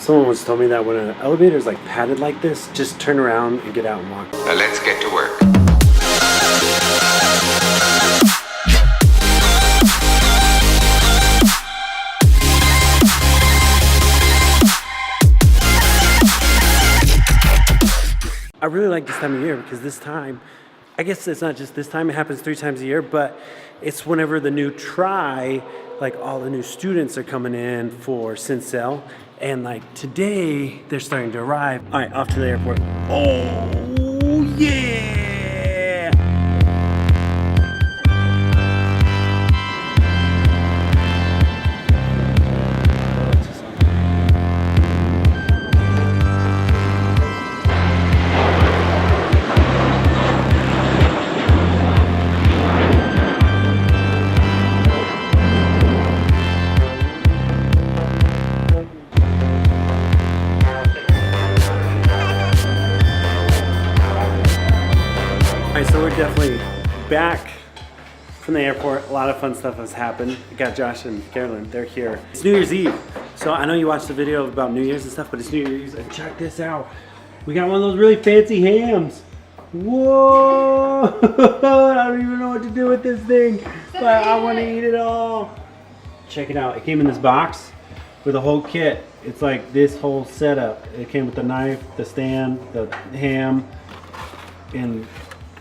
Someone once told me that when an elevator is like padded like this, just turn around and get out and walk. Now let's get to work. I really like this time of year because this time, I guess it's not just this time, it happens 3 times a year, but it's whenever the new like all the new students are coming in for Sincel. And like today, they're starting to arrive. All right, off to the airport. Oh, yeah! So we're definitely back from the airport. A lot of fun stuff has happened. We got Josh and Carolyn, they're here. It's New Year's Eve. So I know you watched the video about New Year's and stuff, but it's New Year's and check this out. We got one of those really fancy hams. Whoa! I don't even know what to do with this thing, but I want to eat it all. Check it out. It came in this box with a whole kit. It's like this whole setup. It came with the knife, the stand, the ham, and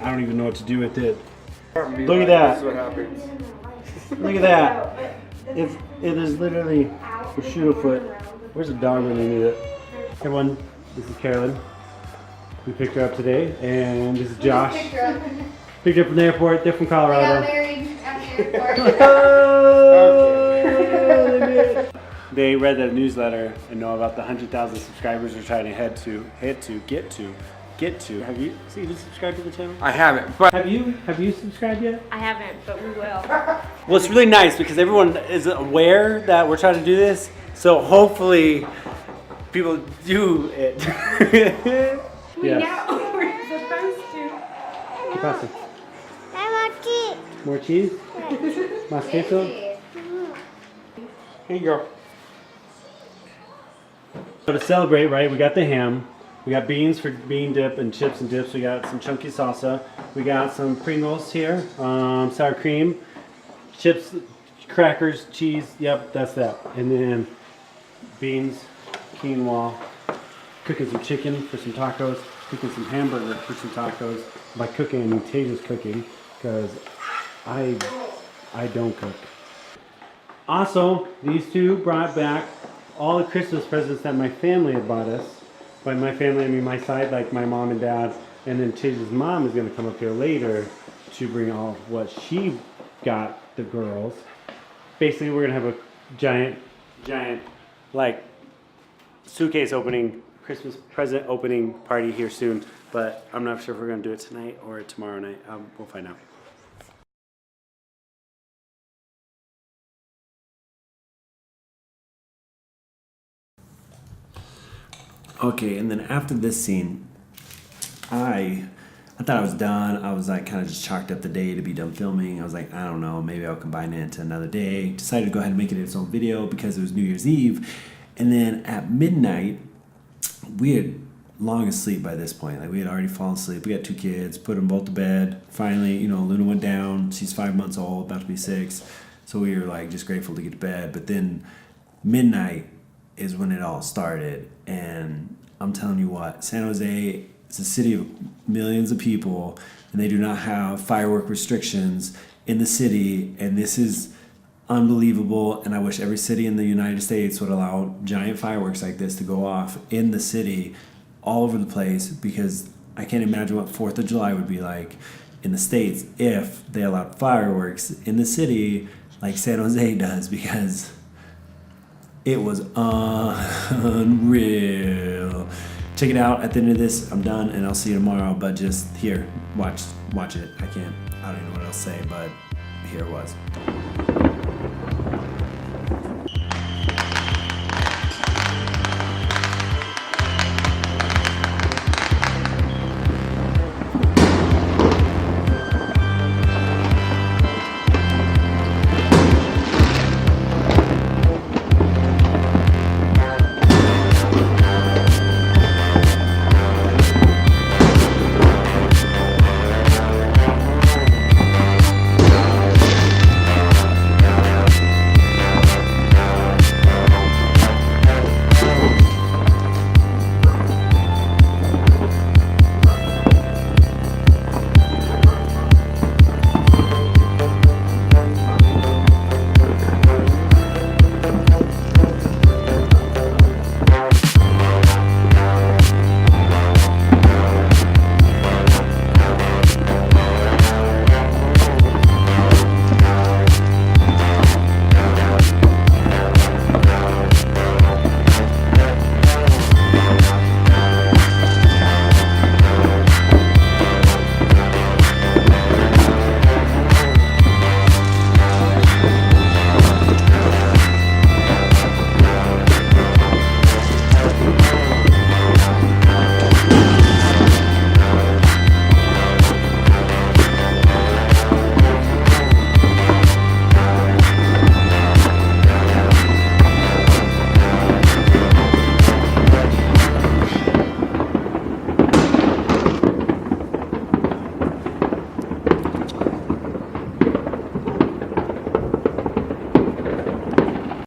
I don't even know what to do with it. Look at that. This is what happens. Look at that. It is literally prosciutto foot. Where's the dog when they need it? Everyone, this is Carolyn. We picked her up today, and this is Josh. Picked her up from the airport. They're from Colorado. We got married at the airport. They read the newsletter and know about the 100,000 subscribers we're trying to get to. Have you subscribed to the channel? I haven't, but Have you subscribed yet? I haven't, but we will. Well, it's really nice because everyone is aware that we're trying to do this. So hopefully people do it. We know we're supposed to. ¿Qué pasa? I want cheese. More cheese? Más queso? here you go. So to celebrate, right, we got the ham. We got beans for bean dip and chips and dips. We got some chunky salsa. We got some Pringles here, sour cream, chips, crackers, cheese. Yep, that's that. And then beans, quinoa, cooking some chicken for some tacos, cooking some hamburger for some tacos. By cooking, I mean Tasia's cooking because I don't cook. Also, these two brought back all the Christmas presents that my family had bought us. By my family, I mean my side, like my mom and dad, and then Chase's mom is going to come up here later to bring all what she got the girls. Basically, we're going to have a giant, like, suitcase opening, Christmas present opening party here soon, but I'm not sure if we're going to do it tonight or tomorrow night. We'll find out. Okay, and then after this scene, I thought I was done. I was like kind of just chalked up the day to be done filming. I was like, I don't know, maybe I'll combine it into another day. Decided to go ahead and make it its own video because it was New Year's Eve. And then at midnight, we had long asleep by this point. Like we had already fallen asleep. We got 2 kids, put them both to bed. Finally, you know, Luna went down. She's 5 months old, about to be 6. So we were like just grateful to get to bed. But then midnight is when it all started. And I'm telling you what, San Jose is a city of millions of people, and they do not have firework restrictions in the city, and this is unbelievable. And I wish every city in the United States would allow giant fireworks like this to go off in the city all over the place, because I can't imagine what 4th of July would be like in the States if they allowed fireworks in the city like San Jose does, because it was unreal. Check it out. At the end of this, I'm done, and I'll see you tomorrow. But just here, watch it. I don't even know what else to say, but here it was.